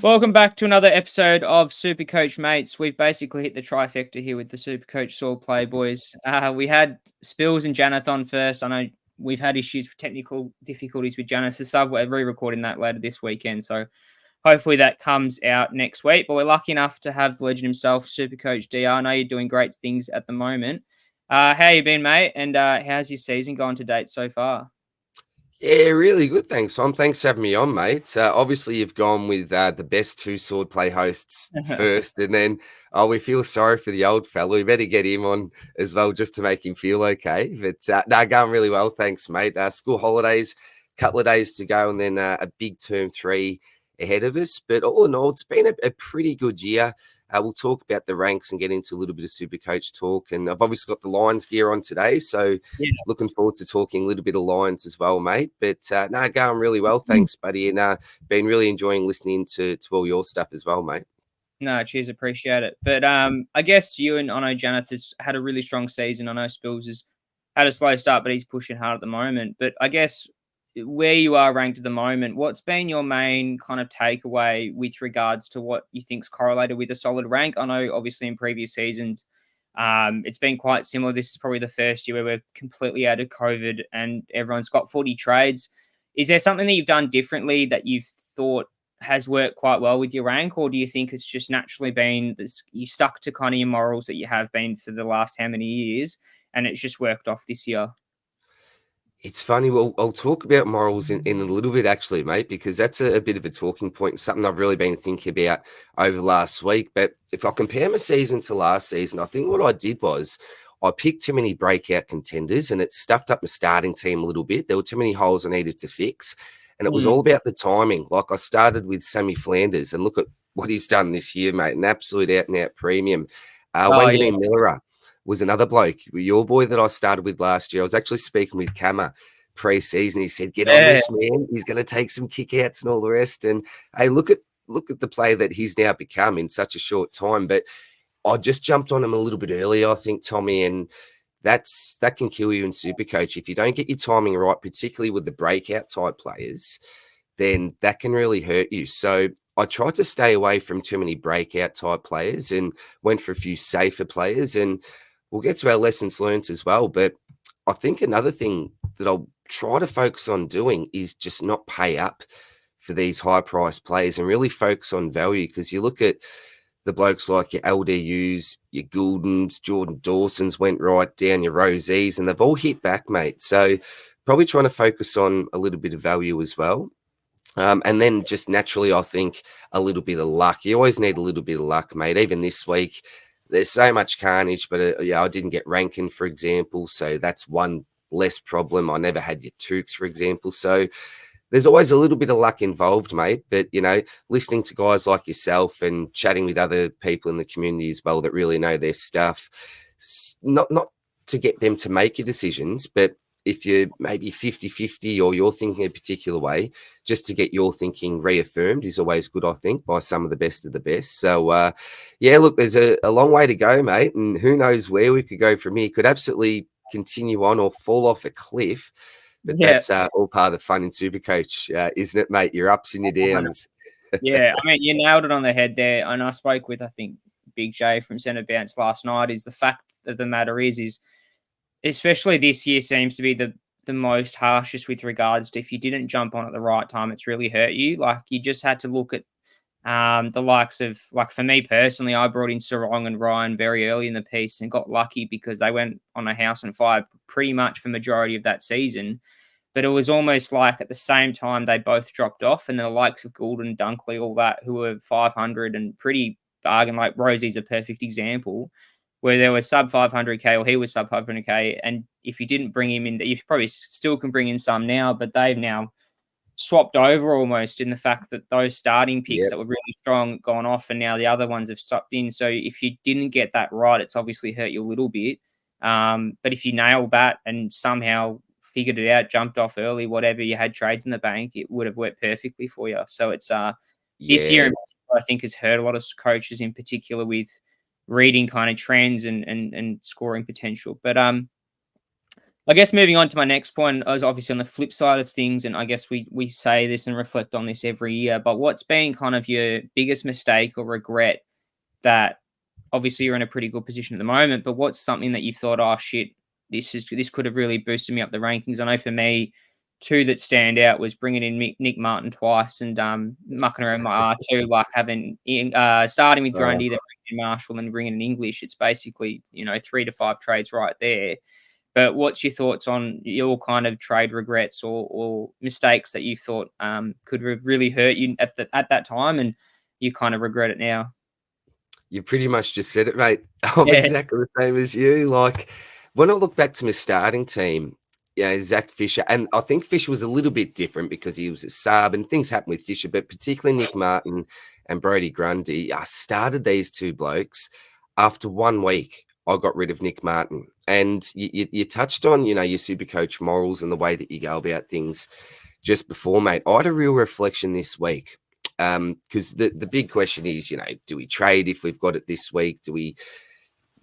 Welcome back to another episode of SuperCoach Mates. We've basically hit the trifecta here with the SuperCoach Sword Play boys. We had Spills and Janathon first. I know we've had issues with technical difficulties with Janice the sub. We're re-recording that later this weekend, so hopefully that comes out next week. But we're lucky enough to have the legend himself, SuperCoach DR. I know you're doing great things at the moment. How you been, mate? And how's your season gone to date so far? Yeah, really good. Thanks, Tom. Thanks for having me on, mate. Obviously, you've gone with the best two swordplay hosts first, and then we feel sorry for the old fellow. We better get him on as well just to make him feel okay. But no, going really well. Thanks, mate. School holidays, couple of days to go, and then a big term 3 ahead of us. But all in all, it's been a pretty good year. We'll talk about the ranks and get into a little bit of Supercoach talk. And I've obviously got the Lions gear on today, so Yeah. looking forward to talking a little bit of Lions as well, mate. But no, going really well, thanks, buddy. And been really enjoying listening to all your stuff as well, mate. No, cheers, appreciate it. But I guess you and I know Janeth has had a really strong season. I know Spills has had a slow start, but he's pushing hard at the moment. But I guess where you are ranked at the moment, what's been your main kind of takeaway with regards to what you think's correlated with a solid rank? I know obviously in previous seasons, it's been quite similar. This is probably the first year where we're completely out of COVID and everyone's got 40 trades. Is there something that you've done differently that you've thought has worked quite well with your rank, or do you think it's just naturally been this, you stuck to kind of your morals that you have been for the last how many years and it's just worked off this year? It's funny. Well, I'll talk about morals in a little bit, actually, mate, because that's a bit of a talking point, something I've really been thinking about over the last week. But if I compare my season to last season, I think what I did was I picked too many breakout contenders and it stuffed up my starting team a little bit. There were too many holes I needed to fix. And it was all about the timing. Like I started with Sammy Flanders and look at what he's done this year, mate. An absolute out and out premium. Wanganeen Miller was another bloke, your boy that I started with last year. I was actually speaking with Kama pre-season. He said, "Get on this, man. He's going to take some kickouts and all the rest." And hey, look at the player that he's now become in such a short time. But I just jumped on him a little bit earlier, I think, Tommy, and that can kill you in Supercoach if you don't get your timing right, particularly with the breakout type players. Then that can really hurt you. So I tried to stay away from too many breakout type players and went for a few safer players. And we'll get to our lessons learned as well. But I think another thing that I'll try to focus on doing is just not pay up for these high price players and really focus on value. Because you look at the blokes like your LDUs, your Gouldens, Jordan Dawson's went right down, your Rosies, and they've all hit back, mate. So probably trying to focus on a little bit of value as well. And then just naturally, I think a little bit of luck. You always need a little bit of luck, mate. Even this week, there's so much carnage, but I didn't get ranking, for example. So that's one less problem. I never had your Tukes, for example. So there's always a little bit of luck involved, mate. But, listening to guys like yourself and chatting with other people in the community as well that really know their stuff, not to get them to make your decisions, but if you're maybe 50-50 or you're thinking a particular way, just to get your thinking reaffirmed is always good, I think, by some of the best of the best. So, look, there's a long way to go, mate, and who knows where we could go from here. Could absolutely continue on or fall off a cliff, but that's all part of the fun in Supercoach, isn't it, mate? Your ups and your downs. Yeah, I mean, you nailed it on the head there. And I spoke with, I think, Big J from Centre Bounce last night. Is the fact of the matter is especially this year seems to be the most harshest with regards to if you didn't jump on at the right time, it's really hurt you. Like you just had to look at the likes of, like for me personally, I brought in Sarong and Ryan very early in the piece and got lucky because they went on a house on fire pretty much for majority of that season. But it was almost like at the same time they both dropped off, and the likes of Goulden, Dunkley, all that, who were 500 and pretty bargain, like Rosie's a perfect example, where there was sub 500K or he was sub 500K. And if you didn't bring him in, you probably still can bring in some now, but they've now swapped over almost in the fact that those starting picks that were really strong gone off and now the other ones have stopped in. So if you didn't get that right, it's obviously hurt you a little bit. But if you nailed that and somehow figured it out, jumped off early, whatever, you had trades in the bank, it would have worked perfectly for you. So it's this year, I think, has hurt a lot of coaches in particular with reading kind of trends and scoring potential. But I guess moving on to my next point is obviously on the flip side of things, and I guess we say this and reflect on this every year, but what's been kind of your biggest mistake or regret that obviously you're in a pretty good position at the moment, but what's something that you thought, oh shit, this could have really boosted me up the rankings? I know for me, two that stand out was bringing in Nick Martin twice and mucking around my R2, like having starting with Grundy, then bringing in Marshall, and bringing in English. It's basically 3 to 5 trades right there. But what's your thoughts on your kind of trade regrets or mistakes that you thought could have really hurt you at that time, and you kind of regret it now? You pretty much just said it, mate. I'm Yeah, exactly the same as you. Like, when I look back to my starting team, Zach Fisher, and I think Fisher was a little bit different because he was a sub and things happened with Fisher, but particularly Nick Martin and Brodie Grundy. I started these two blokes. After 1 week, I got rid of Nick Martin. And you touched on, your Supercoach morals and the way that you go about things just before, mate. I had a real reflection this week. Because the big question is, do we trade if we've got it this week? Do we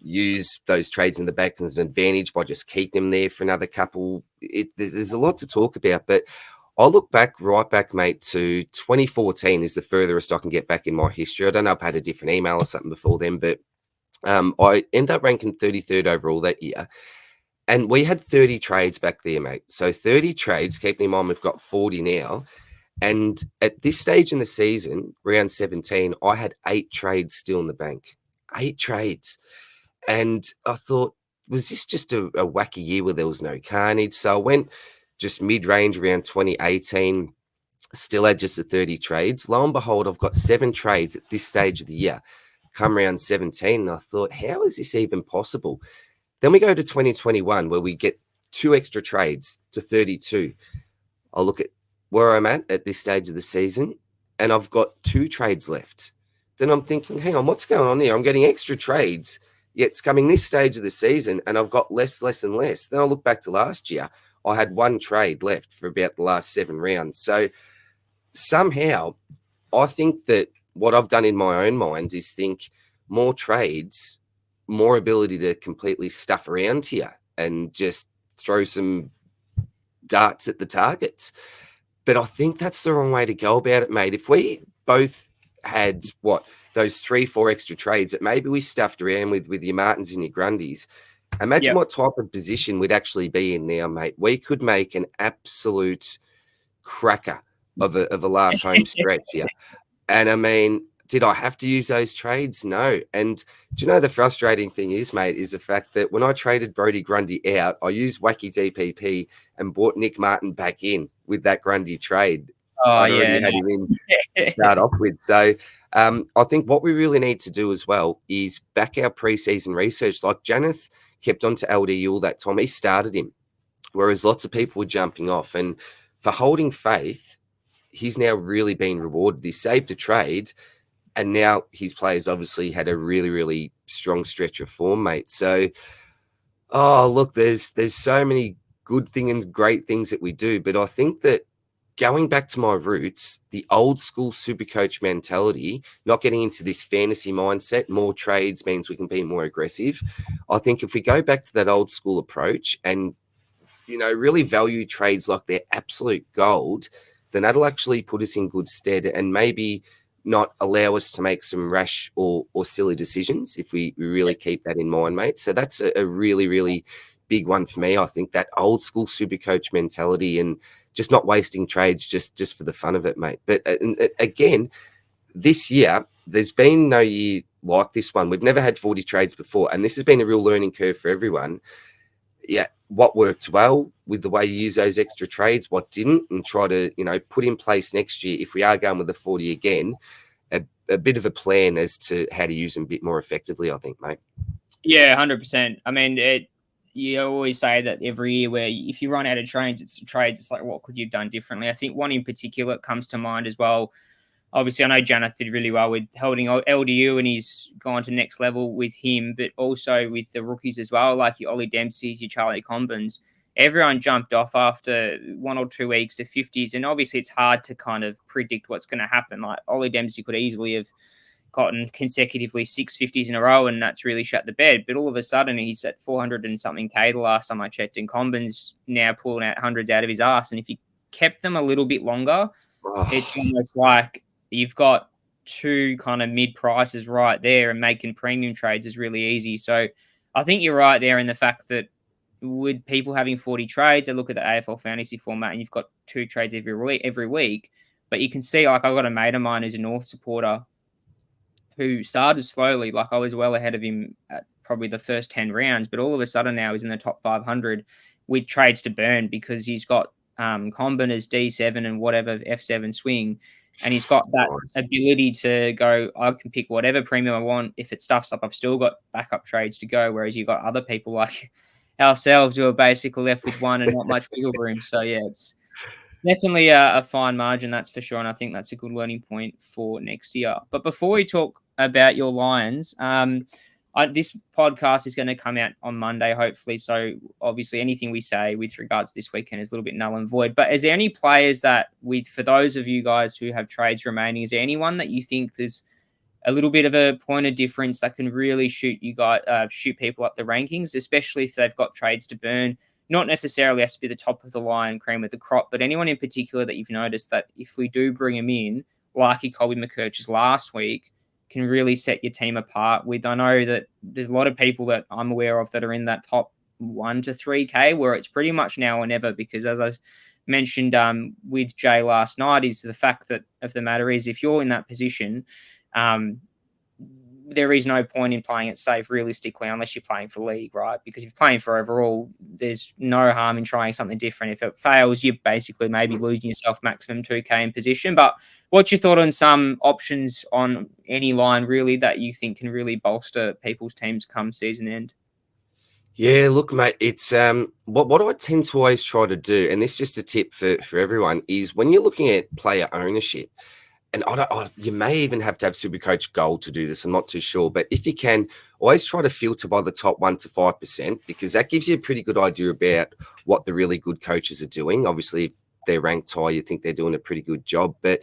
use those trades in the back as an advantage by just keep them there for another couple? There's a lot to talk about, but I'll look right back, mate, to 2014 is the furthest I can get back in my history. I don't know if I've had a different email or something before then, but I ended up ranking 33rd overall that year. And we had 30 trades back there, mate. So 30 trades, keeping in mind we've got 40 now. And at this stage in the season, round 17, I had 8 trades still in the bank. 8 trades. And I thought, was this just a wacky year where there was no carnage? So I went just mid-range around 2018, still had just the 30 trades. Lo and behold, I've got 7 trades at this stage of the year. Come round 17, and I thought, how is this even possible? Then we go to 2021, where we get 2 extra trades to 32. I'll look at where I'm at this stage of the season, and I've got 2 trades left. Then I'm thinking, hang on, what's going on here? I'm getting extra trades, yet it's coming this stage of the season, and I've got less and less. Then I look back to last year, I had 1 trade left for about the last 7 rounds. So somehow, I think that what I've done in my own mind is think more trades, more ability to completely stuff around here and just throw some darts at the targets. But I think that's the wrong way to go about it, mate. If we both had those 3-4 extra trades that maybe we stuffed around with your Martins and your Grundys, imagine what type of position we'd actually be in now, mate. We could make an absolute cracker of a last home stretch here. And I mean, did I have to use those trades? No. And do you know the frustrating thing is, mate, is the fact that when I traded Brodie Grundy out, I used wacky DPP and bought Nick Martin back in with that Grundy trade. I'd already had him in to start off with. So I think what we really need to do as well is back our preseason research. Like Janeth kept on to LDU all that time. He started him, whereas lots of people were jumping off. And for holding faith, he's now really been rewarded. He saved a trade, and now his players obviously had a really, really strong stretch of form, mate. So, look, there's so many good things and great things that we do, but I think that going back to my roots, the old school Supercoach mentality, not getting into this fantasy mindset, more trades means we can be more aggressive. I think if we go back to that old school approach and, really value trades like they're absolute gold, then that'll actually put us in good stead and maybe not allow us to make some rash or silly decisions if we really keep that in mind, mate. So that's a really, really big one for me. I think that old school Supercoach mentality and just not wasting trades just for the fun of it, mate. But again, this year, there's been no year like this one. We've never had 40 trades before, and this has been a real learning curve for everyone. Yeah, what worked well with the way you use those extra trades, what didn't, and try to, put in place next year, if we are going with the 40 again, a bit of a plan as to how to use them a bit more effectively, I think, mate. Yeah, 100%. I mean, you always say that every year where if you run out of trades, it's like, what could you have done differently? I think one in particular comes to mind as well. Obviously, I know Janeth did really well with holding LDU, and he's gone to next level with him, but also with the rookies as well, like your Ollie Dempsey's, your Charlie Combins. Everyone jumped off after 1 or 2 weeks of 50s, and obviously it's hard to kind of predict what's going to happen. Like Ollie Dempsey could easily have gotten consecutively 650s in a row, and that's really shut the bed. But all of a sudden, he's at 400 and something K the last time I checked, and Combin's now pulling out hundreds out of his ass. And if you kept them a little bit longer, it's Oh, almost like you've got two kind of mid prices right there, and making premium trades is really easy. So I think you're right there in the fact that with people having 40 trades, I look at the AFL fantasy format and you've got two trades every week. But you can see, like, I've got a mate of mine who's a North supporter who started slowly. Like, I was well ahead of him at probably the first 10 rounds, but all of a sudden now he's in the top 500 with trades to burn because he's got Combin as D7 and whatever F7 swing. And he's got that nice. ability to go, I can pick whatever premium I want. If it stuffs up, I've still got backup trades to go. Whereas you've got other people like ourselves who are basically left with one and not much wiggle room. So, yeah, it's definitely a fine margin, that's for sure. And I think that's a good learning point for next year. But before we talk about your Lions, this podcast is going to come out on Monday, hopefully. So obviously anything we say with regards to this weekend is a little bit null and void. But is there any players that, for those of you guys who have trades remaining, is there anyone that you think there's a little bit of a point of difference that can really shoot people up the rankings, especially if they've got trades to burn? Not necessarily has to be the top of the line, cream of the crop, but anyone in particular that you've noticed that if we do bring him in, like Colby McKerch's last week, can really set your team apart with. I know that there's a lot of people that I'm aware of that are in that top 1 to 3K where it's pretty much now or never, because as I mentioned with Jay last night, is the fact that of the matter is if you're in that position, there is no point in playing it safe realistically unless you're playing for league, right? Because if you're playing for overall, there's no harm in trying something different. If it fails, you're basically maybe losing yourself maximum 2K in position. But what's your thought on some options on any line really that you think can really bolster people's teams come season end? Yeah, look, mate, it's what I tend to always try to do, and this is just a tip for everyone, is when you're looking at player ownership, and you may even have to have SuperCoach Gold to do this. I'm not too sure, but if you can, always try to filter by the top 1 to 5%, because that gives you a pretty good idea about what the really good coaches are doing. Obviously, if they're ranked high, you think they're doing a pretty good job. But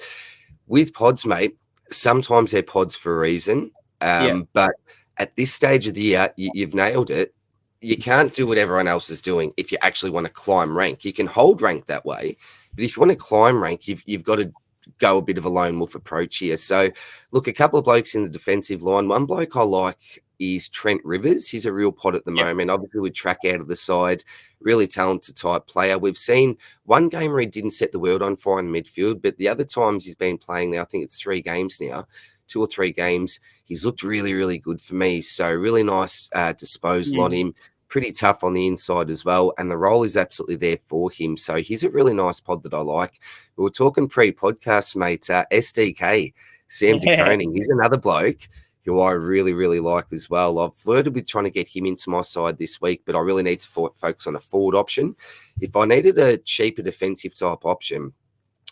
with pods, mate, sometimes they're pods for a reason. But at this stage of the year, you've nailed it. You can't do what everyone else is doing if you actually want to climb rank. You can hold rank that way, but if you want to climb rank, you've got to go a bit of a lone wolf approach here. So, look, a couple of blokes in the defensive line. One bloke I like is Trent Rivers. He's a real pod at the moment. Obviously, with Track out of the side, really talented type player. We've seen one game where he didn't set the world on fire in the midfield, but the other times he's been playing now, I think it's 3 games now, 2 or 3 games, he's looked really, really good for me. So really nice disposal on him. Pretty tough on the inside as well, and the role is absolutely there for him. So he's a really nice pod that I like. We were talking pre-podcast, mate. SDK, Sam DeConing, he's another bloke who I really, really like as well. I've flirted with trying to get him into my side this week, but I really need to focus on a forward option. If I needed a cheaper defensive type option,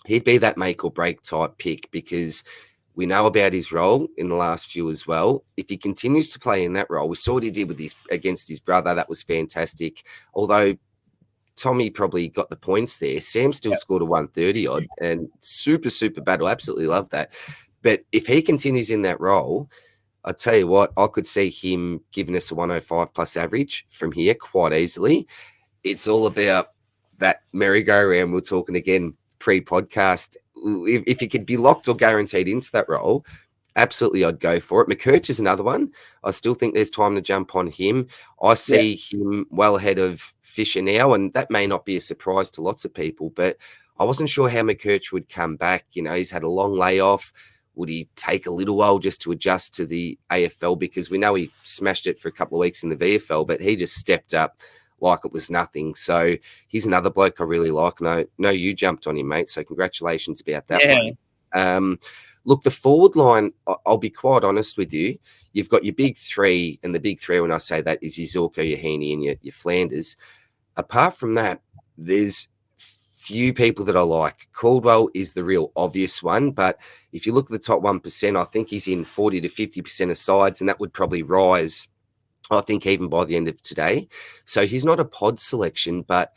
he'd be that make or break type pick, because we know about his role in the last few as well. If he continues to play in that role, we saw what he did with against his brother. That was fantastic. Although Tommy probably got the points there, Sam still scored a 130 odd, and super, super battle. Absolutely love that. But if he continues in that role, I tell you what, I could see him giving us a 105 plus average from here quite easily. It's all about that merry-go-round. We're talking again pre-podcast. If you could be locked or guaranteed into that role, absolutely I'd go for it. McKerch is another one. I still think there's time to jump on him. I see him well ahead of Fisher now, and that may not be a surprise to lots of people, but I wasn't sure how McKerch would come back. You know, he's had a long layoff. Would he take a little while just to adjust to the AFL? Because we know he smashed it for a couple of weeks in the VFL, but he just stepped up like it was nothing. So he's another bloke I really like. No, you jumped on him, mate. So congratulations about that one. Look, the forward line, I'll be quite honest with you. You've got your big 3, and the big 3, when I say that, is your Zorko, your Heaney, and your Flanders. Apart from that, there's few people that I like. Caldwell is the real obvious one, but if you look at the top 1%, I think he's in 40 to 50% of sides, and that would probably rise, I think, even by the end of today. So he's not a pod selection, but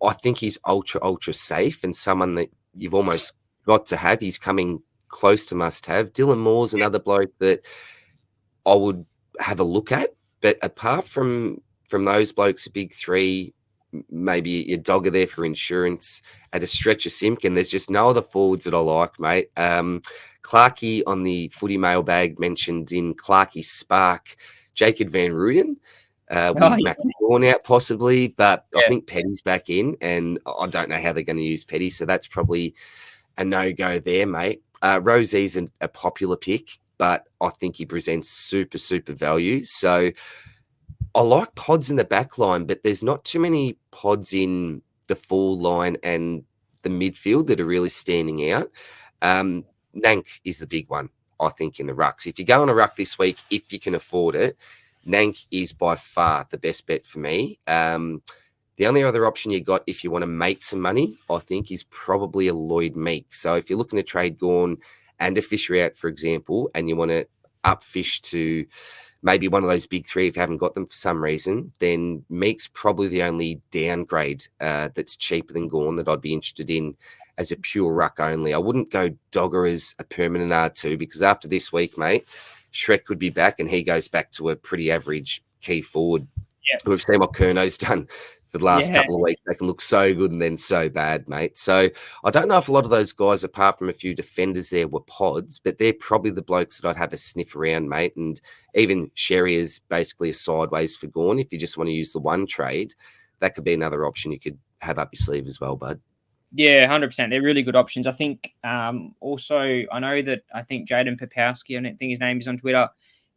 I think he's ultra, ultra safe, and someone that you've almost got to have. He's coming close to must have. Dylan Moore's another bloke that I would have a look at. But apart from those blokes, a big three, maybe your dogger there for insurance at a stretch of Simpkin, there's just no other forwards that I like, mate. Clarkey on the footy mailbag mentioned in Clarkey's Spark, Jacob Van Rooyen. With Max Vaughan out possibly, but I think Petty's back in, and I don't know how they're going to use Petty, so that's probably a no-go there, mate. Rosie's a popular pick, but I think he presents super, super value. So I like pods in the back line, but there's not too many pods in the full line and the midfield that are really standing out. Nank is the big one, I think, in the rucks. If you go on a ruck this week, if you can afford it, Nank is by far the best bet for me. The only other option you got if you want to make some money, I think, is probably a Lloyd Meek. So if you're looking to trade Gawn and a Fisher out, for example, and you want to upfish to maybe one of those big three if you haven't got them for some reason, then Meek's probably the only downgrade that's cheaper than Gawn that I'd be interested in as a pure ruck only. I wouldn't go Dogger as a permanent R2 because after this week, mate, Shrek could be back and he goes back to a pretty average key forward. Yeah. We've seen what Kerno's done for the last couple of weeks. They can look so good and then so bad, mate. So I don't know if a lot of those guys, apart from a few defenders there, were pods, but they're probably the blokes that I'd have a sniff around, mate. And even Sherry is basically a sideways for Gawn. If you just want to use the one trade, that could be another option you could have up your sleeve as well, bud. Yeah, 100%. They're really good options. I think also, I think Jaden Popowski, I don't think his name is on Twitter.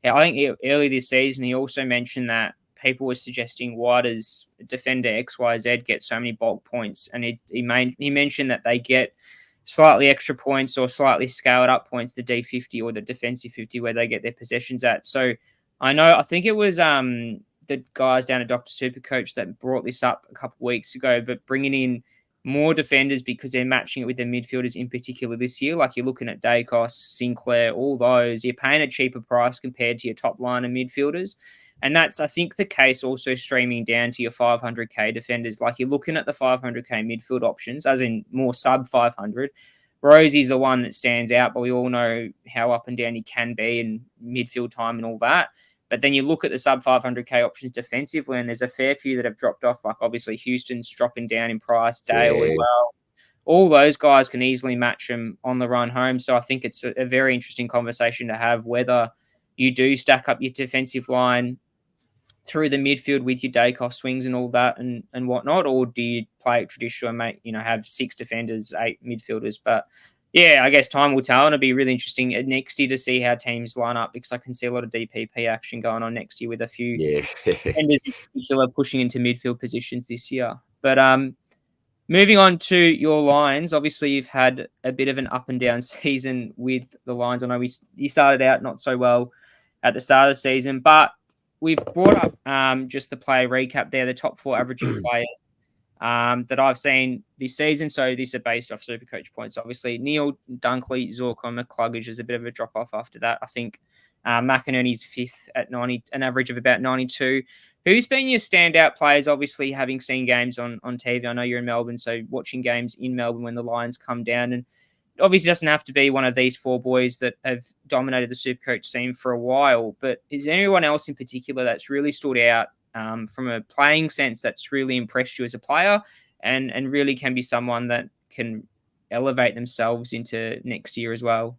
Yeah, I think early this season, he also mentioned that people were suggesting why does defender XYZ get so many bulk points? And he mentioned that they get slightly extra points or slightly scaled up points, the D50 or the defensive 50, where they get their possessions at. So I think it was the guys down at Dr. Supercoach that brought this up a couple of weeks ago, but bringing in more defenders because they're matching it with their midfielders in particular this year. Like you're looking at Dacos, Sinclair, all those. You're paying a cheaper price compared to your top line of midfielders. And that's, I think, the case also streaming down to your 500k defenders. Like you're looking at the 500k midfield options, as in more sub 500. Rosie's the one that stands out, but we all know how up and down he can be in midfield time and all that. But then you look at the sub 500k options defensively, and there's a fair few that have dropped off. Like obviously Houston's dropping down in price, Dale as well. All those guys can easily match them on the run home. So I think it's a very interesting conversation to have whether you do stack up your defensive line through the midfield with your Dacos swings and all that and whatnot, or do you play it traditional and have 6 defenders, 8 midfielders? But yeah, I guess time will tell, and it'll be really interesting next year to see how teams line up because I can see a lot of DPP action going on next year with a few defenders in particular pushing into midfield positions this year. But moving on to your Lions, obviously you've had a bit of an up and down season with the Lions. I know you started out not so well at the start of the season, but we've brought up just the player recap there, the top 4 averaging players that I've seen this season. So these are based off SuperCoach points, obviously. Neil, Dunkley, Zorko, McCluggage is a bit of a drop-off after that. I think McInerney's 5th at 90, an average of about 92. Who's been your standout players, obviously, having seen games on TV? I know you're in Melbourne, so watching games in Melbourne when the Lions come down. And obviously doesn't have to be one of these 4 boys that have dominated the SuperCoach scene for a while, but is there anyone else in particular that's really stood out from a playing sense that's really impressed you as a player and really can be someone that can elevate themselves into next year as well?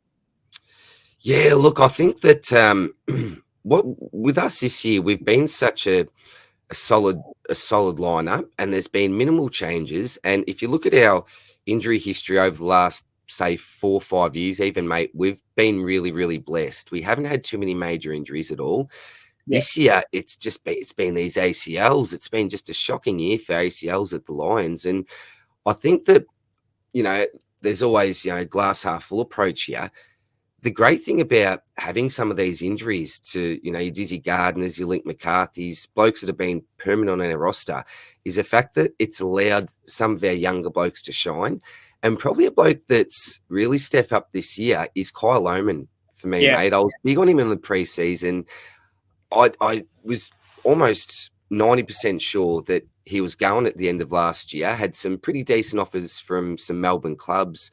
Yeah, look, I think that with us this year, we've been such a solid lineup, and there's been minimal changes. And if you look at our injury history over the last, say, 4 or 5 years, even, mate, we've been really, really blessed. We haven't had too many major injuries at all. This year, it's been these ACLs. It's been just a shocking year for ACLs at the Lions. And I think that, there's always, glass half full approach here. The great thing about having some of these injuries to, your Dizzy Gardners, your Link McCarthy's, blokes that have been permanent on our roster, is the fact that it's allowed some of our younger blokes to shine. And probably a bloke that's really stepped up this year is Kyle Lohman for me, mate. I was big on him in the preseason. I was almost 90% sure that he was going at the end of last year, had some pretty decent offers from some Melbourne clubs,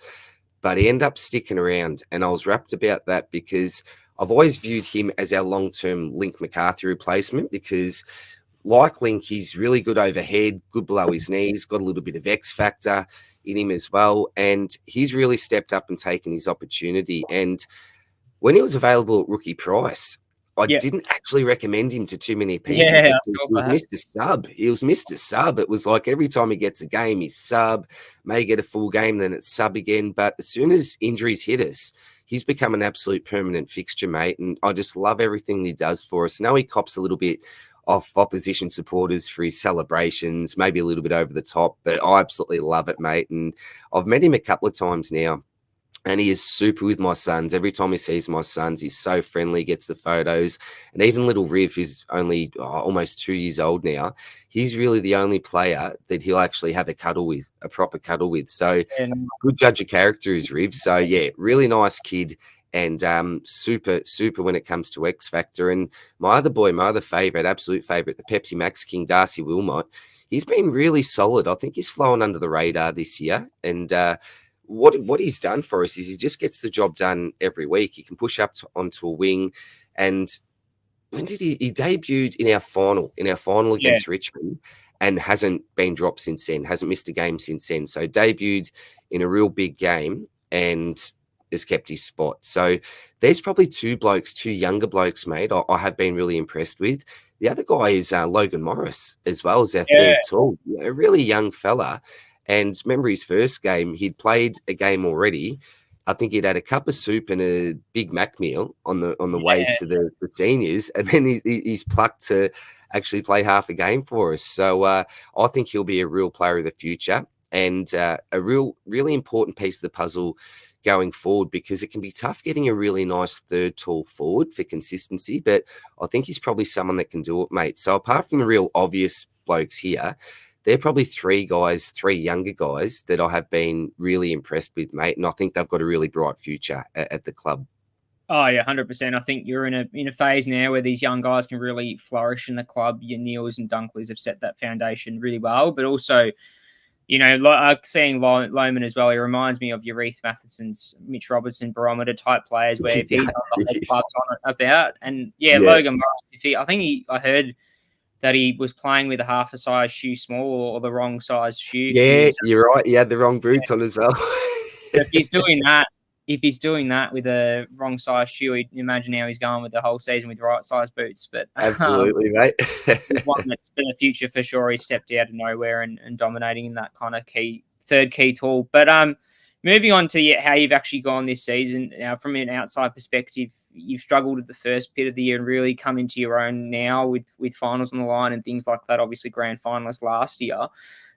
but he ended up sticking around, and I was rapt about that because I've always viewed him as our long-term Link McCarthy replacement because like Link, he's really good overhead, good below his knees, got a little bit of X factor in him as well. And he's really stepped up and taken his opportunity. And when he was available at rookie price, I didn't actually recommend him to too many people. Yeah, I He saw was that. Mr. Sub. He was Mr. Sub. It was like every time he gets a game, he's sub, may get a full game, then it's sub again. But as soon as injuries hit us, he's become an absolute permanent fixture, mate. And I just love everything he does for us. Now he cops a little bit off opposition supporters for his celebrations, maybe a little bit over the top, but I absolutely love it, mate. And I've met him a couple of times now, and he is super with my sons. Every time he sees my sons, he's so friendly, gets the photos. And even little Riv, who's only almost 2 years old now, he's really the only player that he'll actually have a cuddle with, a proper cuddle with. So good judge of character is Riv. So yeah, really nice kid. And super when it comes to X Factor. And my other boy, my other favourite, absolute favourite, the Pepsi Max King, Darcy Wilmot, he's been really solid. I think he's flown under the radar this year. And what he's done for us is he just gets the job done every week. He can push up onto a wing. And when did he debuted in our final against Richmond, and hasn't been dropped since then, hasn't missed a game since then. So debuted in a real big game and has kept his spot. So there's probably two younger blokes, mate, I have been really impressed with. The other guy is Logan Morris as well as our third tall, a really young fella. And remember his first game, he'd played a game already. I think he'd had a cup of soup and a Big Mac meal on the way to the seniors, and then he's plucked to actually play half a game for us. So I think he'll be a real player of the future and a really important piece of the puzzle going forward, because it can be tough getting a really nice third tall forward for consistency, but I think he's probably someone that can do it, mate. So apart from the real obvious blokes here, they're probably three younger guys that I have been really impressed with, mate, and I think they've got a really bright future at the club. Oh yeah, 100%. I think you're in a phase now where these young guys can really flourish in the club. Your Neils and Dunkleys have set that foundation really well, but also, you know, seeing Loman as well, he reminds me of your Reith Matheson's, Mitch Robertson barometer type players, where if he's on the whole club's on it about. And Logan Morris, I heard that he was playing with a half a size shoe small or the wrong size shoe. Yeah, you're right. He had the wrong boots on as well. If he's doing that with a wrong size shoe, you'd imagine how he's going with the whole season with right size boots. But absolutely, mate. One that's been a future for sure. He stepped out of nowhere and dominating in that kind of third key tool. But moving on to how you've actually gone this season. Now, from an outside perspective, you've struggled at the first bit of the year and really come into your own now with finals on the line and things like that. Obviously, grand finalist last year.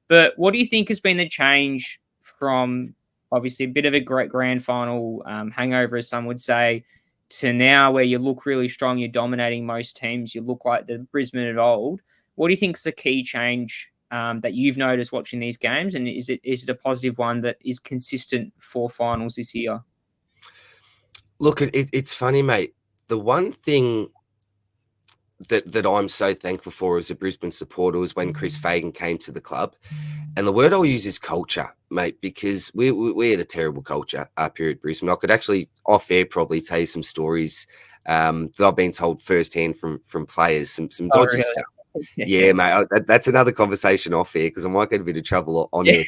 But what do you think has been the change from obviously a bit of a great grand final hangover, as some would say, to now where you look really strong, you're dominating most teams, you look like the Brisbane of old? What do you think is the key change that you've noticed watching these games, and is it a positive one that is consistent for finals this year? Look, it's funny, mate. The one thing that I'm so thankful for as a Brisbane supporter was when Chris Fagan came to the club. And the word I'll use is culture, mate, because we had a terrible culture up here at Brisbane. I could actually, off air, probably tell you some stories that I've been told firsthand from players, some dodgy stuff. Yeah, mate, that's another conversation off air because I might get a bit of trouble on air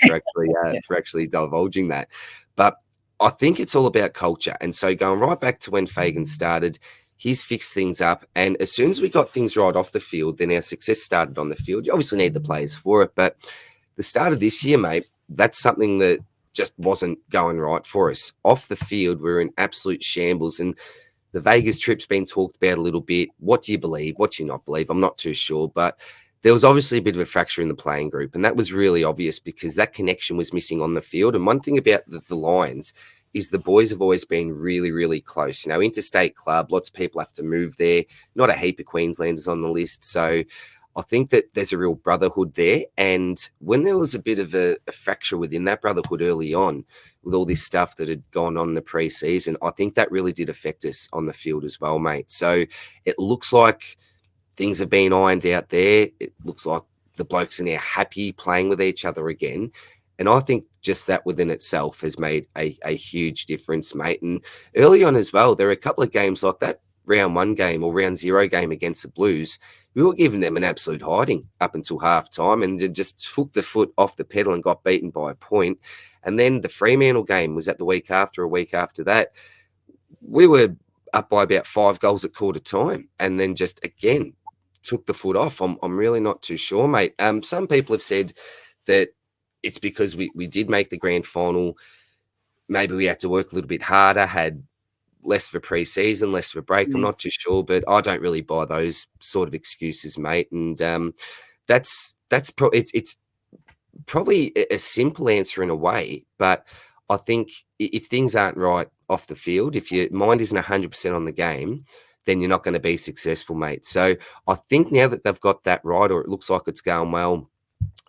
for actually divulging that. But I think it's all about culture. And so going right back to when Fagan started, he's fixed things up. And as soon as we got things right off the field, then our success started on the field. You obviously need the players for it. But the start of this year, mate, that's something that just wasn't going right for us. Off the field, we're in absolute shambles. And the Vegas trip's been talked about a little bit. What do you believe? What do you not believe? I'm not too sure. But there was obviously a bit of a fracture in the playing group. And that was really obvious because that connection was missing on the field. And one thing about the Lions is the boys have always been really, really close. You know, interstate club, lots of people have to move there. Not a heap of Queenslanders on the list. So I think that there's a real brotherhood there. And when there was a bit of a fracture within that brotherhood early on, with all this stuff that had gone on in the preseason, I think that really did affect us on the field as well, mate. So it looks like things have been ironed out there. It looks like the blokes are now happy playing with each other again. And I think just that within itself has made a huge difference, mate. And early on as well, there are a couple of games like that round 1 game or round 0 game against the Blues. We were giving them an absolute hiding up until half time and just took the foot off the pedal and got beaten by a point. And then the Fremantle game was at the week after, a week after that. We were up by about 5 goals at quarter time and then just again took the foot off. I'm really not too sure, mate. Some people have said that it's because we did make the grand final. Maybe we had to work a little bit harder, had less of a pre-season, less of a break. I'm not too sure, but I don't really buy those sort of excuses, mate. And it's probably a simple answer in a way, but I think if things aren't right off the field, if your mind isn't 100% on the game, then you're not going to be successful, mate. So I think now that they've got that right, or it looks like it's going well,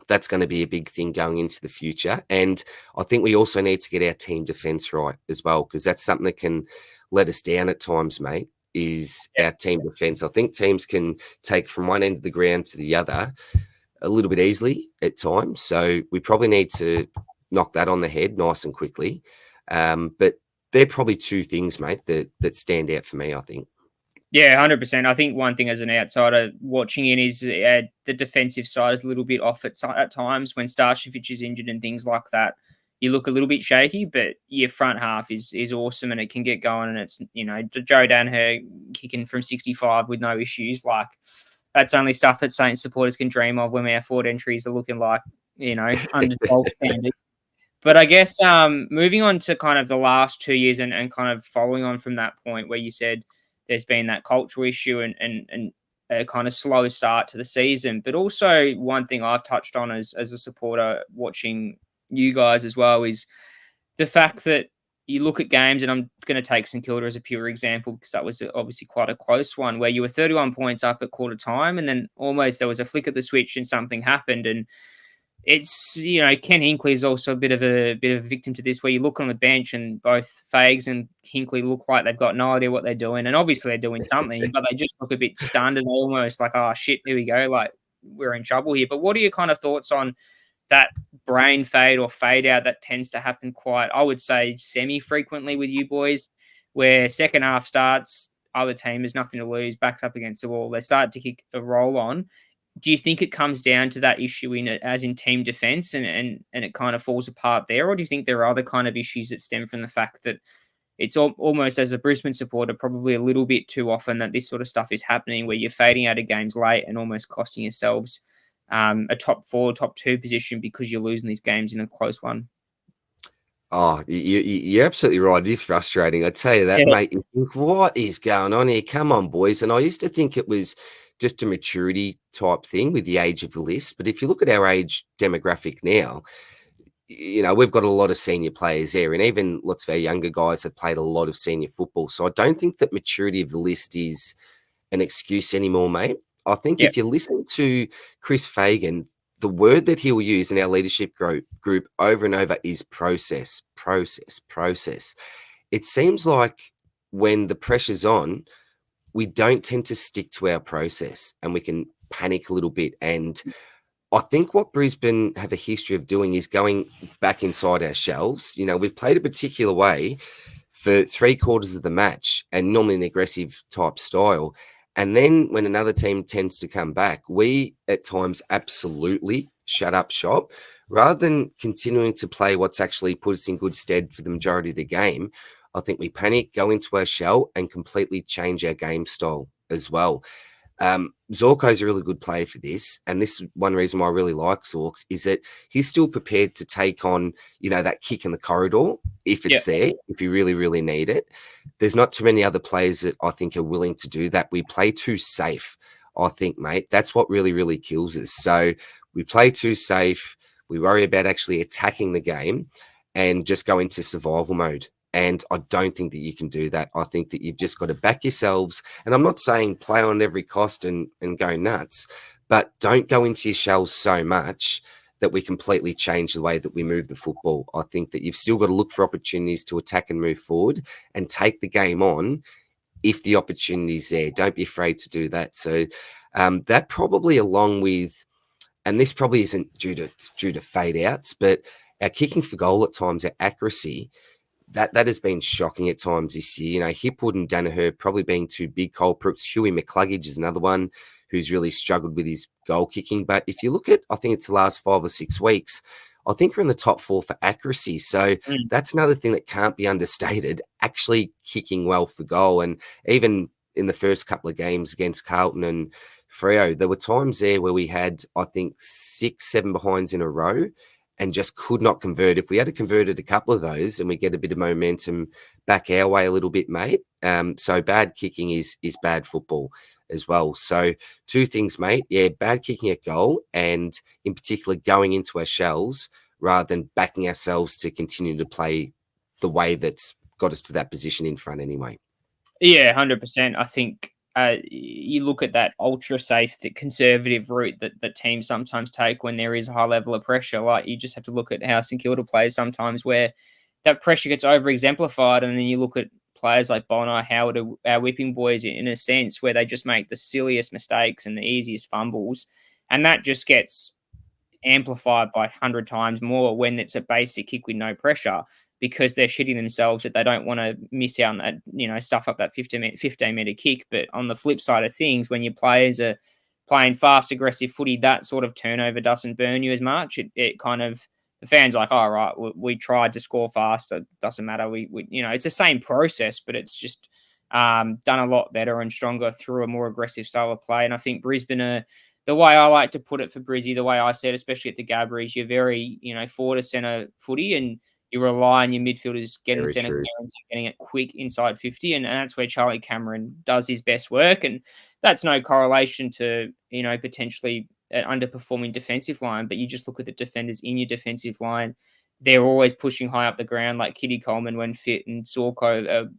that's going to be a big thing going into the future. And I think we also need to get our team defence right as well, because that's something that can let us down at times, mate, is our team defence. I think teams can take from one end of the ground to the other a little bit easily at times. So we probably need to knock that on the head nice and quickly. But they're probably two things, mate, that stand out for me, I think. Yeah, 100%. I think one thing as an outsider watching it is the defensive side is a little bit off at times when Starshevich is injured and things like that. You look a little bit shaky, but your front half is awesome and it can get going. And it's, Joe Danaher kicking from 65 with no issues. Like, that's only stuff that Saints supporters can dream of when our forward entries are looking like, under 12 standard. But I guess moving on to kind of the last 2 years and kind of following on from that point where you said there's been that cultural issue and a kind of slow start to the season. But also one thing I've touched on as a supporter watching you guys as well is the fact that you look at games, and I'm going to take St Kilda as a pure example because that was obviously quite a close one where you were 31 points up at quarter time and then almost there was a flick of the switch and something happened. And it's, Ken Hinkley is also a bit of a victim to this, where you look on the bench and both Fags and Hinkley look like they've got no idea what they're doing. And obviously they're doing something, but they just look a bit stunned and almost like, oh shit, here we go. Like, we're in trouble here. But what are your kind of thoughts on that brain fade or fade out that tends to happen quite, I would say, semi-frequently with you boys, where second half starts, other team has nothing to lose, backs up against the wall, they start to kick a roll on. Do you think it comes down to that issue as in team defense and it kind of falls apart there? Or do you think there are other kind of issues that stem from the fact that it's almost, as a Brisbane supporter, probably a little bit too often that this sort of stuff is happening where you're fading out of games late and almost costing yourselves a top 4, top 2 position because you're losing these games in a close one? Oh, you're absolutely right. It is frustrating. I tell you that, mate. You think, what is going on here? Come on, boys. And I used to think it was just a maturity type thing with the age of the list. But if you look at our age demographic now, we've got a lot of senior players there. And even lots of our younger guys have played a lot of senior football. So I don't think that maturity of the list is an excuse anymore, mate. I think if you listen to Chris Fagan, the word that he'll use in our leadership group over and over is process. It seems like when the pressure's on, we don't tend to stick to our process and we can panic a little bit. And I think what Brisbane have a history of doing is going back inside our shells. We've played a particular way for 3/4 of the match and normally an aggressive type style. And then when another team tends to come back, we at times absolutely shut up shop rather than continuing to play what's actually put us in good stead for the majority of the game. I think we panic, go into our shell and completely change our game style as well. Zorko's a really good player for this. And this is one reason why I really like Zorks is that he's still prepared to take on, that kick in the corridor if it's there, if you really, really need it. There's not too many other players that I think are willing to do that. We play too safe, I think, mate. That's what really, really kills us. So we play too safe. We worry about actually attacking the game and just go into survival mode. And I don't think that you can do that. I think that you've just got to back yourselves. And I'm not saying play on every cost and go nuts, but don't go into your shells so much that we completely change the way that we move the football. I think that you've still got to look for opportunities to attack and move forward and take the game on if the opportunity is there. Don't be afraid to do that. So that probably, along with, and this probably isn't due to fade outs, but our kicking for goal at times, our accuracy, that has been shocking at times this year. You know, Hipwood and Danaher probably being two big culprits. Huey McCluggage is another one who's really struggled with his goal kicking. But if you look at, I think it's the last 5 or 6 weeks, I think we're in the top 4 for accuracy. So that's another thing that can't be understated, actually kicking well for goal. And even in the first couple of games against Carlton and Freo, there were times there where we had, I think, 6, 7 behinds in a row and just could not convert. If we had converted a couple of those and we get a bit of momentum back our way a little bit, mate. So bad kicking is bad football as well. So 2 things, mate. Yeah, bad kicking at goal, and in particular going into our shells rather than backing ourselves to continue to play the way that's got us to that position in front anyway. Yeah, 100%. I think you look at that ultra safe, the conservative route that teams sometimes take when there is a high level of pressure. Like, you just have to look at how St Kilda plays sometimes, where that pressure gets over exemplified, and then you look at players like Bonar, Howard, our whipping boys, in a sense, where they just make the silliest mistakes and the easiest fumbles, and that just gets amplified by 100 times more when it's a basic kick with no pressure, because they're shitting themselves that they don't want to miss out on that, stuff up that 15-meter kick. But on the flip side of things, when your players are playing fast, aggressive footy, that sort of turnover doesn't burn you as much. It kind of, the fans are like, all right, we tried to score fast, so it doesn't matter. We it's the same process, but it's just done a lot better and stronger through a more aggressive style of play. And I think Brisbane are, the way I like to put it for Brizzy, the way I said, especially at the Gabbarys, you're very, forward to centre footy, and you rely on your midfielders getting Very centre true. clearance and getting it quick inside 50. And that's where Charlie Cameron does his best work. And that's no correlation to, potentially an underperforming defensive line. But you just look at the defenders in your defensive line. They're always pushing high up the ground, like Kitty Coleman when fit, and Zorko are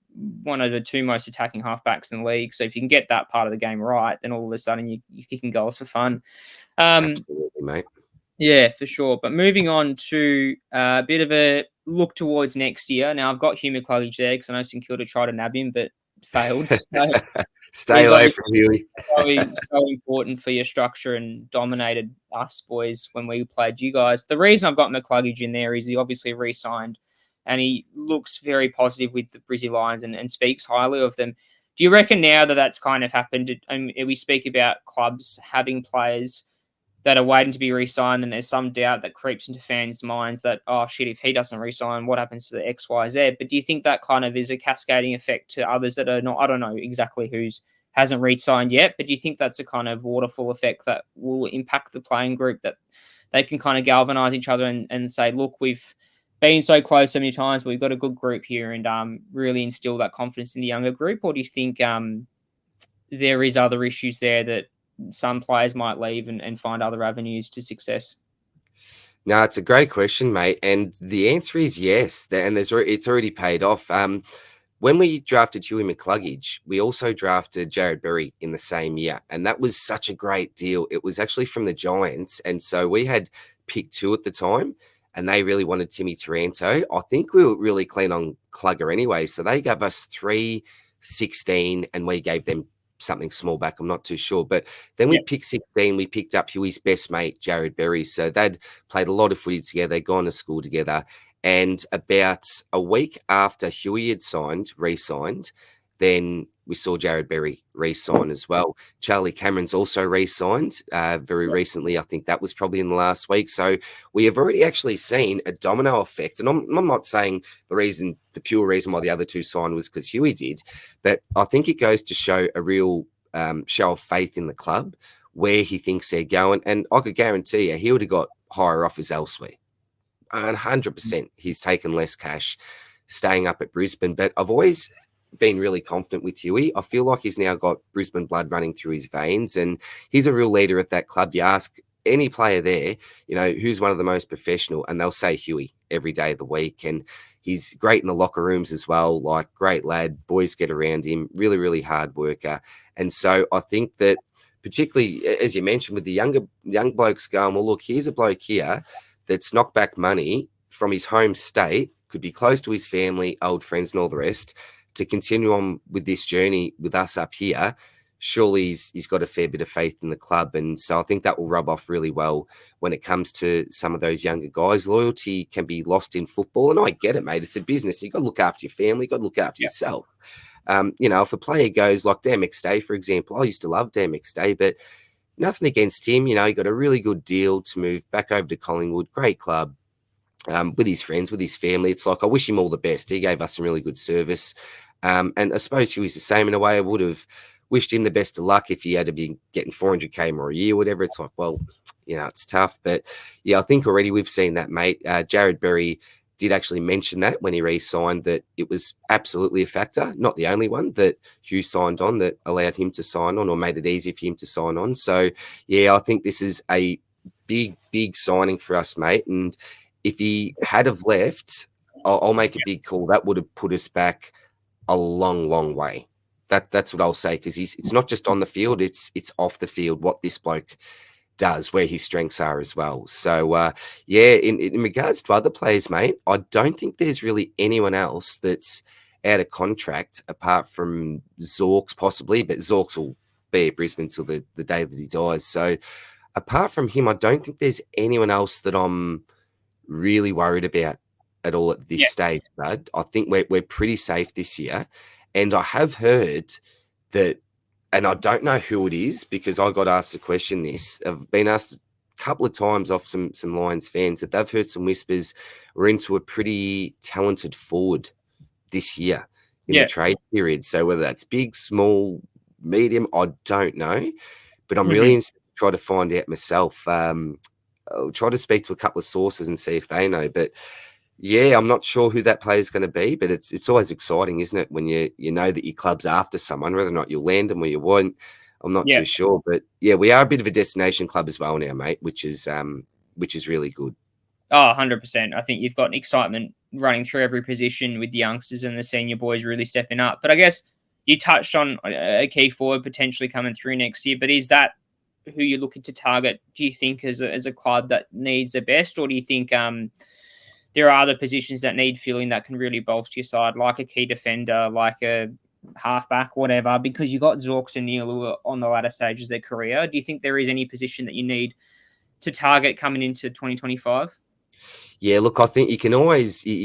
one of the 2 most attacking halfbacks in the league. So if you can get that part of the game right, then all of a sudden you're kicking goals for fun. Absolutely, mate. Yeah, for sure. But moving on to a bit of a look towards next year. Now, I've got Hugh McCluggage there because I know St Kilda tried to nab him, but failed. So Stay away from Huey. so important for your structure and dominated us boys when we played you guys. The reason I've got McCluggage in there is he obviously re-signed, and he looks very positive with the Brizzy Lions and speaks highly of them. Do you reckon now that that's kind of happened, and we speak about clubs having players that are waiting to be re-signed, and there's some doubt that creeps into fans' minds that, oh shit, if he doesn't re-sign, what happens to the X, Y, Z? But do you think that kind of is a cascading effect to others that are not, I don't know exactly who's hasn't re-signed yet, but do you think that's a kind of waterfall effect that will impact the playing group, that they can kind of galvanize each other and say, look, we've been so close so many times, but we've got a good group here, and really instill that confidence in the younger group? Or do you think there is other issues there that some players might leave and find other avenues to success? No, it's a great question, mate. And the answer is yes. And it's already paid off. When we drafted Huey McCluggage, we also drafted Jared Berry in the same year. And that was such a great deal. It was actually from the Giants. And so we had pick 2 at the time, and they really wanted Timmy Taranto. I think we were really clean on Clugger anyway. So they gave us 3, 16, and we gave them something small back. I'm not too sure. But then we picked 16. We picked up Huey's best mate, Jared Berry. So they'd played a lot of footy together, gone to school together. And about a week after Huey had re-signed, then we saw Jared Berry re-sign as well. Charlie Cameron's also re-signed very recently. I think that was probably in the last week. So we have already actually seen a domino effect. And I'm not saying the pure reason why the other 2 signed was because Huey did, but I think it goes to show a real show of faith in the club, where he thinks they're going. And I could guarantee you, he would have got higher offers elsewhere. 100%. He's taken less cash staying up at Brisbane. But I've always been really confident with Huey. I feel like he's now got Brisbane blood running through his veins, and he's a real leader at that club. You ask any player there, who's one of the most professional, and they'll say Huey every day of the week. And he's great in the locker rooms as well, like great lad. Boys get around him, really, really hard worker. And so I think that particularly, as you mentioned, with the young blokes going, well, look, here's a bloke here that's knocked back money from his home state, could be close to his family, old friends and all the rest, to continue on with this journey with us up here. surely he's got a fair bit of faith in the club. And so I think that will rub off really well when it comes to some of those younger guys. Loyalty can be lost in football. And I get it, mate. It's a business. You've got to look after your family. You've got to look after yourself. If a player goes like Dan McStay, for example, I used to love Dan McStay, but nothing against him. He got a really good deal to move back over to Collingwood. Great club. With his friends, with his family. It's like, I wish him all the best. He gave us some really good service. And I suppose he was the same in a way. I would have wished him the best of luck if he had to be getting 400K more a year, whatever. It's like, well, it's tough. But yeah, I think already we've seen that, mate. Jared Berry did actually mention that when he re-signed, that it was absolutely a factor, not the only one that Hugh signed on that allowed him to sign on or made it easy for him to sign on. So yeah, I think this is a big, big signing for us, mate. And if he had have left, I'll make a big call. That would have put us back a long, long way. That's what I'll say, because it's not just on the field, it's off the field what this bloke does, where his strengths are as well. So in regards to other players, mate, I don't think there's really anyone else that's out of contract apart from Zorks possibly, but Zorks will be at Brisbane till the day that he dies. So apart from him, I don't think there's anyone else that I'm really worried about at all at this stage, bud. I think we're pretty safe this year. And I have heard that, and I don't know who it is because I got asked a question this. I've been asked a couple of times off some Lions fans that they've heard some whispers we're into a pretty talented forward this year in the trade period. So whether that's big, small, medium, I don't know. But I'm really interested to try to find out myself. I'll try to speak to a couple of sources and see if they know. But yeah, I'm not sure who that player is going to be, but it's always exciting, isn't it, when you know that your club's after someone, whether or not you'll land them or you won't. I'm not too sure. But yeah, we are a bit of a destination club as well now, mate, which is really good. Oh, 100%. I think you've got excitement running through every position with the youngsters and the senior boys really stepping up. But I guess you touched on a key forward potentially coming through next year, but is that who you're looking to target, do you think, as a club that needs the best, or do you think there are other positions that need filling that can really bolster your side, like a key defender, like a halfback, whatever, because you got Zorks and Neil who are on the latter stages of their career? Do you think there is any position that you need to target coming into 2025? Yeah, look, I think you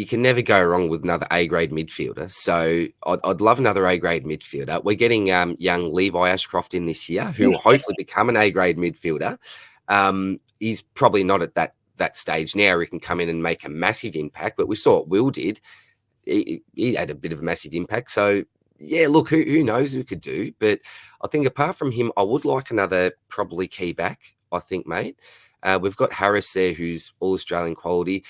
can never go wrong with another A-grade midfielder. So I'd love another A-grade midfielder. We're getting young Levi Ashcroft in this year, who will hopefully become an A-grade midfielder. He's probably not at that stage now. He can come in and make a massive impact, but we saw what Will did. He had a bit of a massive impact. So yeah, look, who knows who could do? But I think apart from him, I would like another probably key back, I think, mate. We've got Harris there, who's all-Australian quality.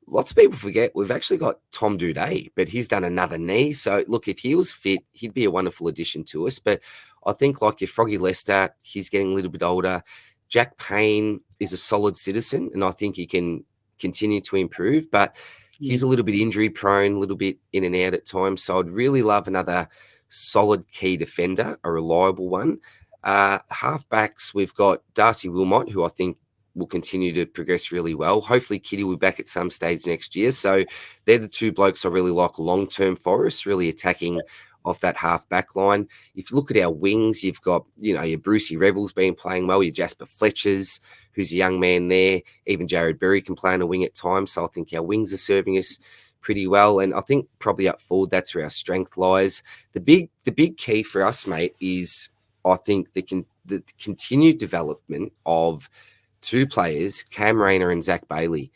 Lots of people forget we've actually got Tom Duday, but he's done another knee. So, look, if he was fit, he'd be a wonderful addition to us. But I think like your Froggy Lester, he's getting a little bit older. Jack Payne is a solid citizen, and I think he can continue to improve. But he's a little bit injury-prone, a little bit in and out at times. So I'd really love another solid key defender, a reliable one. Halfbacks, we've got Darcy Wilmot, who I think will continue to progress really well. Hopefully Kitty will be back at some stage next year. So they're the two blokes I really like long-term for us, really attacking off that half-back line. If you look at our wings, you've got, your Brucey Revels been playing well, your Jasper Fletchers, who's a young man there. Even Jared Berry can play on a wing at times. So I think our wings are serving us pretty well. And I think probably up forward, that's where our strength lies. The big key for us, mate, is I think the continued development of two players, Cam Rayner and Zach Bailey.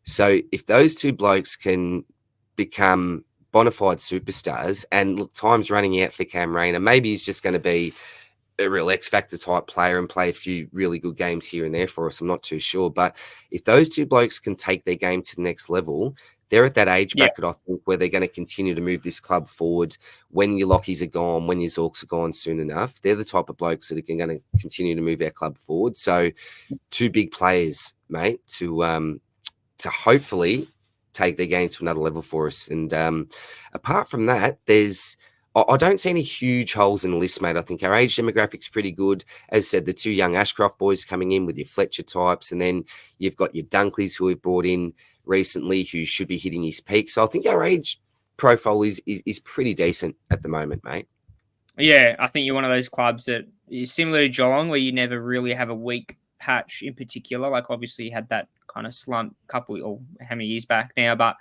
So if those two blokes can become bona fide superstars, and look, time's running out for Cam Rayner, maybe he's just going to be a real X-Factor type player and play a few really good games here and there for us. I'm not too sure. But if those two blokes can take their game to the next level, they're at that age bracket, I think, where they're going to continue to move this club forward. When your Lockies are gone, when your Zorks are gone soon enough, they're the type of blokes that are going to continue to move our club forward. So two big players, mate, to hopefully take their game to another level for us. And apart from that, I don't see any huge holes in the list, mate. I think our age demographic's pretty good. As I said, the two young Ashcroft boys coming in with your Fletcher types, and then you've got your Dunkleys who we've brought in recently who should be hitting his peak. So I think our age profile is pretty decent at the moment, mate. Yeah, I think you're one of those clubs that similar to Geelong, where you never really have a weak patch in particular. Like obviously you had that kind of slump couple or how many years back now, but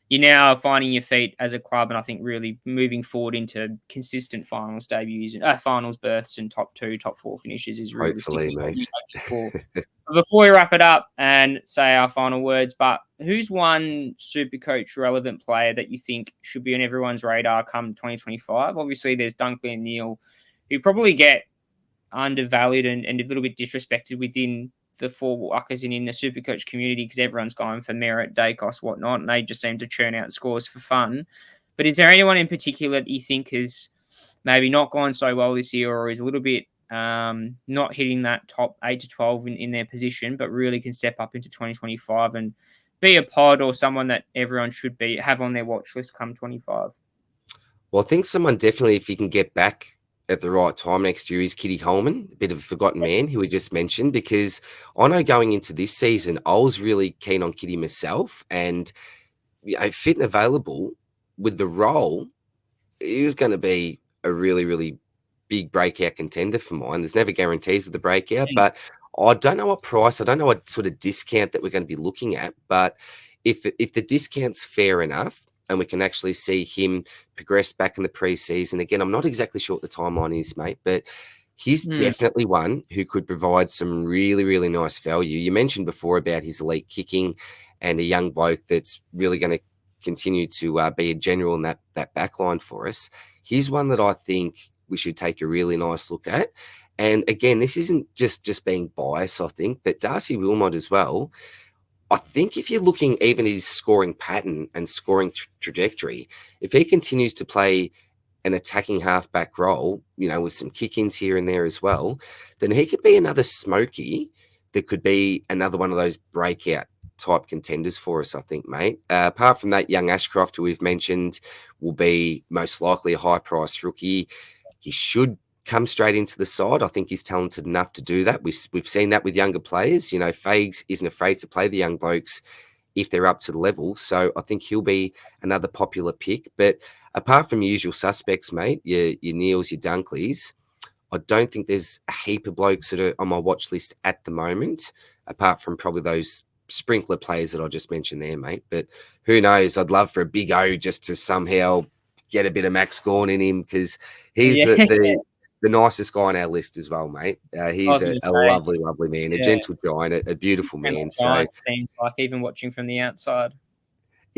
you're now finding your feet as a club, and I think really moving forward into consistent finals debuts and finals berths and top 2, top 4 finishes is Hopefully, realistically what mate. we're hoping for. Before we wrap it up and say our final words, but who's one Supercoach relevant player that you think should be on everyone's radar come 2025? Obviously, there's Dunkley and Neil, who probably get undervalued and a little bit disrespected within the four Wuckers and in the Supercoach community because everyone's going for merit, Dacos, whatnot, and they just seem to churn out scores for fun. But is there anyone in particular that you think has maybe not gone so well this year or is a little bit not hitting that top 8 to 12 in their position, but really can step up into 2025 and be a pod or someone that everyone should have on their watch list come 25? Well, I think someone definitely, if he can get back at the right time next year, is Kitty Holman, a bit of a forgotten man who we just mentioned, because I know going into this season, I was really keen on Kitty myself, and fit and available with the role, he was going to be a really, really big breakout contender for mine. There's never guarantees with the breakout, but I don't know what price, I don't know what sort of discount that we're going to be looking at, but if the discount's fair enough and we can actually see him progress back in the preseason, again, I'm not exactly sure what the timeline is, mate, but he's definitely one who could provide some really, really nice value. You mentioned before about his elite kicking and a young bloke that's really going to continue to be a general in that back line for us. He's one that I think we should take a really nice look at. And again, this isn't just being biased, I think, but Darcy Wilmot as well. I think if you're looking even at his scoring pattern and scoring trajectory, if he continues to play an attacking halfback role, with some kick-ins here and there as well, then he could be another smoky that could be another one of those breakout type contenders for us, I think, mate. Apart from that, young Ashcroft, who we've mentioned, will be most likely a high-priced rookie. He should come straight into the side. I think he's talented enough to do that. We've seen that with younger players. Fags isn't afraid to play the young blokes if they're up to the level. So I think he'll be another popular pick. But apart from your usual suspects, mate, your Neils, your Dunkleys, I don't think there's a heap of blokes that are on my watch list at the moment, apart from probably those sprinkler players that I just mentioned there, mate. But who knows? I'd love for a big O just to somehow get a bit of Max Gawn in him, because he's the nicest guy on our list as well, mate. He's a lovely, lovely man, a gentle giant, a beautiful man. So seems like, even watching from the outside,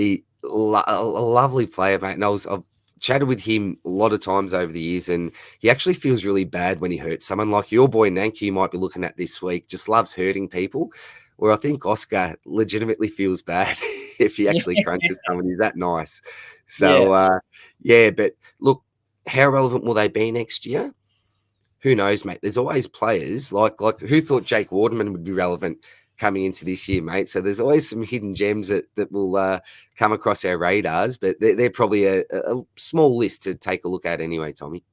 a lovely player, mate. And I've chatted with him a lot of times over the years, and he actually feels really bad when he hurts someone. Like your boy Nanki, you might be looking at this week, just loves hurting people, where I think Oscar legitimately feels bad if he actually crunches someone. He's that nice. So, but look, how relevant will they be next year? Who knows, mate? There's always players like who thought Jake Waterman would be relevant coming into this year, mate? So there's always some hidden gems that will come across our radars, but they're probably a small list to take a look at anyway, Tommy.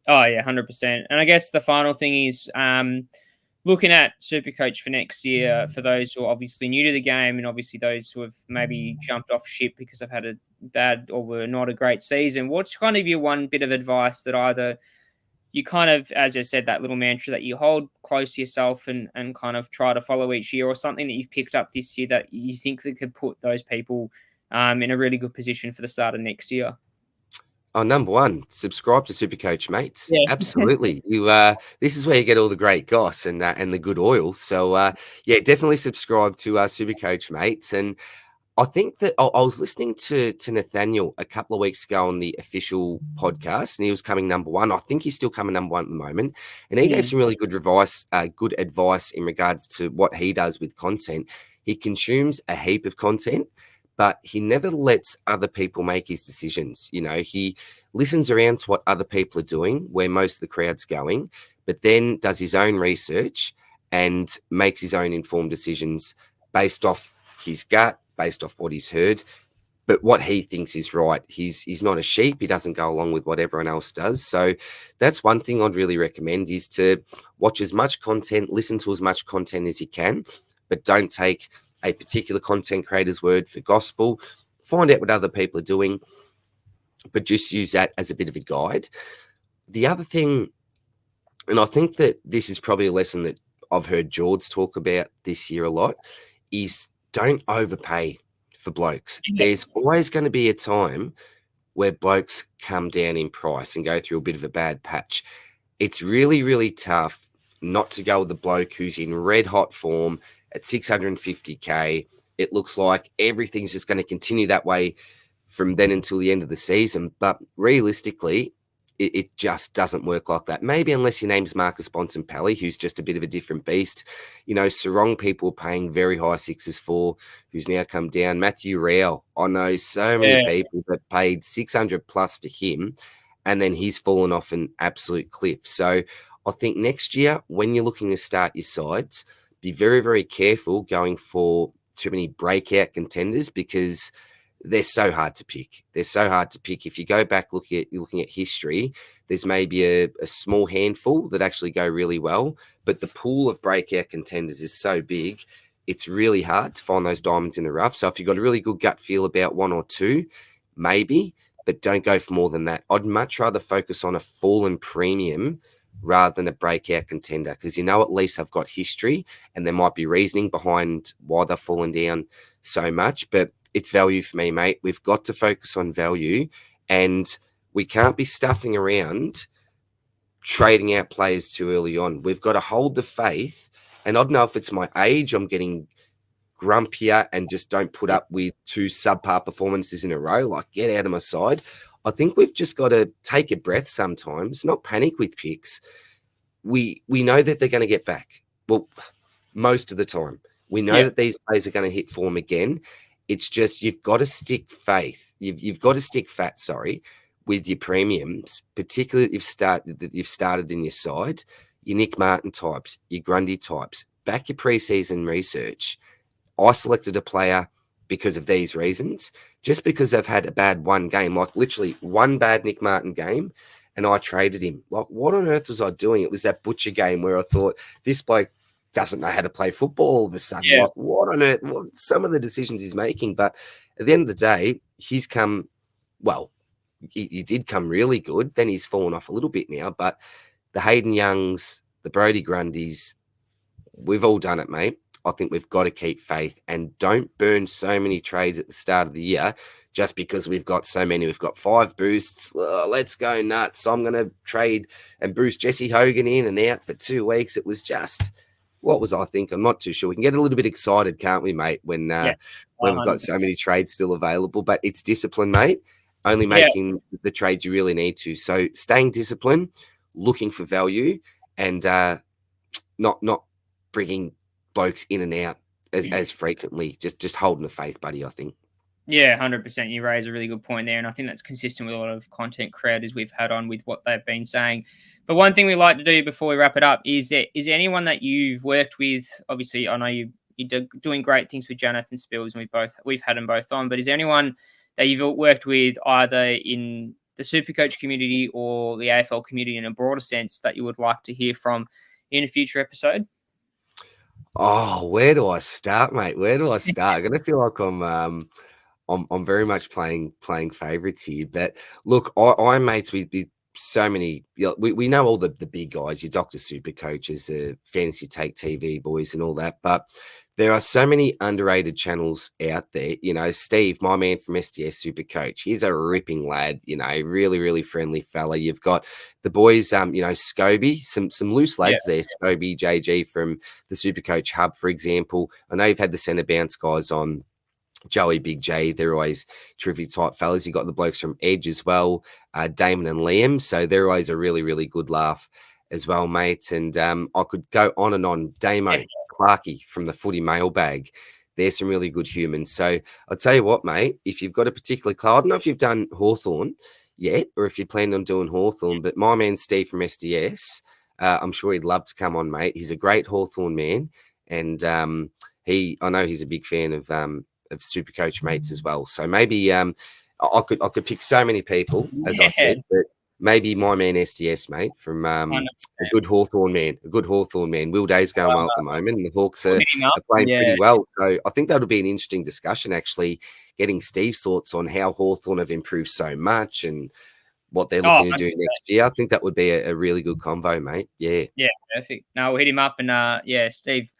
Oh, yeah, 100%. And I guess the final thing is looking at Supercoach for next year, for those who are obviously new to the game and obviously those who have maybe jumped off ship because they've had a bad or were not a great season, what's kind of your one bit of advice that either you kind of, as I said, that little mantra that you hold close to yourself and kind of try to follow each year, or something that you've picked up this year that you think that could put those people in a really good position for the start of next year? Oh, number one, subscribe to SuperCoach Mates. Yeah. Absolutely. This is where you get all the great goss and the good oil. So definitely subscribe to SuperCoach Mates. And I think that I was listening to Nathaniel a couple of weeks ago on the official podcast, and he was coming number one. I think he's still coming number one at the moment. And he gave some really good advice in regards to what he does with content. He consumes a heap of content, but he never lets other people make his decisions. He listens around to what other people are doing, where most of the crowd's going, but then does his own research and makes his own informed decisions based off his gut, based off what he's heard, but what he thinks is right. He's not a sheep. He doesn't go along with what everyone else does. So that's one thing I'd really recommend, is to watch as much content, listen to as much content as you can, but don't take a particular content creator's word for gospel. Find out what other people are doing, but just use that as a bit of a guide. The other thing And I think that this is probably a lesson that I've heard George talk about this year a lot, is don't overpay for blokes. Yeah. There's always going to be a time where blokes come down in price and go through a bit of a bad patch. It's really, really tough not to go with the bloke who's in red hot form at 650K. It looks like everything's just going to continue that way from then until the end of the season. But realistically, it just doesn't work like that. Maybe unless your name's Marcus Bontempelli, who's just a bit of a different beast. You know, Sarong people are paying very high sixes for, who's now come down. Matthew Rao, I know so many people that paid 600 plus for him, and then he's fallen off an absolute cliff. So I think next year, when you're looking to start your sides, be very, very careful going for too many breakout contenders, because they're so hard to pick. They're so hard to pick. If you go back looking at history, there's maybe a small handful that actually go really well, but the pool of breakout contenders is so big, it's really hard to find those diamonds in the rough. So if you've got a really good gut feel about one or two, maybe, but don't go for more than that. I'd much rather focus on a fallen premium rather than a breakout contender, because you know at least I've got history and there might be reasoning behind why they've fallen down so much. But it's value for me, mate. We've got to focus on value, and we can't be stuffing around trading out players too early on. We've got to hold the faith. And I don't know if it's my age, I'm getting grumpier and just don't put up with two subpar performances in a row. Like, get out of my side. I think we've just got to take a breath sometimes, not panic with picks. We know that they're going to get back. Well, most of the time. We know that these players are going to hit form again. It's just you've got to stick faith. You've got to stick fat, with your premiums, particularly if you've started in your side, your Nick Martin types, your Grundy types. Back your preseason research. I selected a player because of these reasons, just because they've had a bad one game, like literally one bad Nick Martin game, and I traded him. Like, what on earth was I doing? It was that Butcher game where I thought, this bloke doesn't know how to play football all of a sudden. Yeah. Like, what on earth? Some of the decisions he's making. But at the end of the day, he's come, well, he did come really good. Then he's fallen off a little bit now. But the Hayden Youngs, the Brody Grundys, we've all done it, mate. I think we've got to keep faith and don't burn so many trades at the start of the year just because we've got so many. We've got 5 boosts. Let's go nuts. I'm going to trade and boost Jesse Hogan in and out for 2 weeks. It was just, what was I thinking? I'm not too sure. We can get a little bit excited, can't we, mate, when we've got so many trades still available. But it's discipline, mate. Only making the trades you really need to. So staying disciplined, looking for value, and not bringing blokes in and out as frequently. Just holding the faith, buddy, I think. Yeah, 100%. You raise a really good point there. And I think that's consistent with a lot of content creators we've had on with what they've been saying. But one thing we like to do before we wrap it up is anyone that you've worked with? Obviously, I know you're doing great things with Jonathan Spills, and we've had them both on. But is there anyone that you've worked with either in the SuperCoach community or the AFL community in a broader sense that you would like to hear from in a future episode? Oh, where do I start, mate? Where do I start? I'm gonna feel like I'm very much playing favourites here. But look, I'm mates with so many. We know all the big guys, your Dr. Supercoaches, the Fantasy Take TV boys, and all that. But there are so many underrated channels out there. You know, Steve, my man from SDS Supercoach, he's a ripping lad. You know, really, really friendly fella. You've got the boys, you know, Scobie, some loose lads there. Scobie, JG from the Supercoach Hub, for example. I know you've had the centre bounce guys on. Joey, Big J, they're always terrific type fellas. You got the blokes from Edge as well, Damon and Liam. So they're always a really, really good laugh as well, mate. And I could go on and on. Damo, Clarkey from the Footy Mailbag. There's some really good humans. So I'll tell you what, mate, if you've got a particular club, I don't know if you've done Hawthorn yet or if you plan on doing Hawthorn, but my man Steve from SDS, I'm sure he'd love to come on, mate. He's a great Hawthorn man. And I know he's a big fan of SuperCoach mates as well. So maybe I could pick so many people, as I said, but maybe my man SDS, mate, from a good Hawthorn man. Will Day's going well at the moment, and the Hawks are playing pretty well. So I think that'll be an interesting discussion, actually, getting Steve's thoughts on how Hawthorn have improved so much and what they're Oh, looking to do 100%. next year. I think that would be a really good convo, mate. Yeah. Yeah, perfect. No, we'll hit him up and yeah, Steve,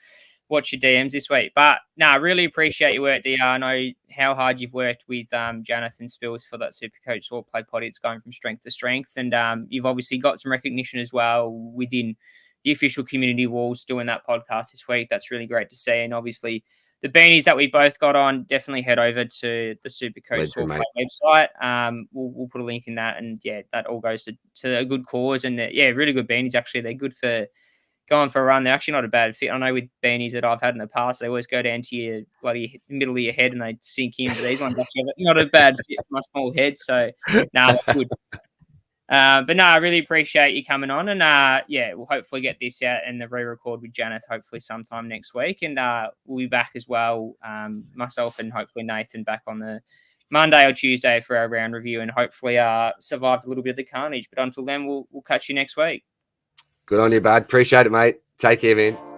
watch your DMs this week. But no, I really appreciate your work, DR. I know how hard you've worked with Jonathan Spills for that Supercoach All Play Potty. It's going from strength to strength. And you've obviously got some recognition as well within the official community walls doing that podcast this week. That's really great to see. And obviously the beanies that we both got on, definitely head over to the Supercoach All Play website. We'll put a link in that. And yeah, that all goes to a good cause. And yeah, really good beanies, actually. They're good for going for a run. They're actually not a bad fit. I know with beanies that I've had in the past, they always go down to your bloody middle of your head and they sink in. But these ones actually not a bad fit for my small head. So, no, good. But no, I really appreciate you coming on. And yeah, we'll hopefully get this out and the re-record with Janet hopefully sometime next week. And we'll be back as well, myself and hopefully Nathan back on the Monday or Tuesday for our round review and hopefully survived a little bit of the carnage. But until then, we'll catch you next week. Good on you, bud. Appreciate it, mate. Take care, man.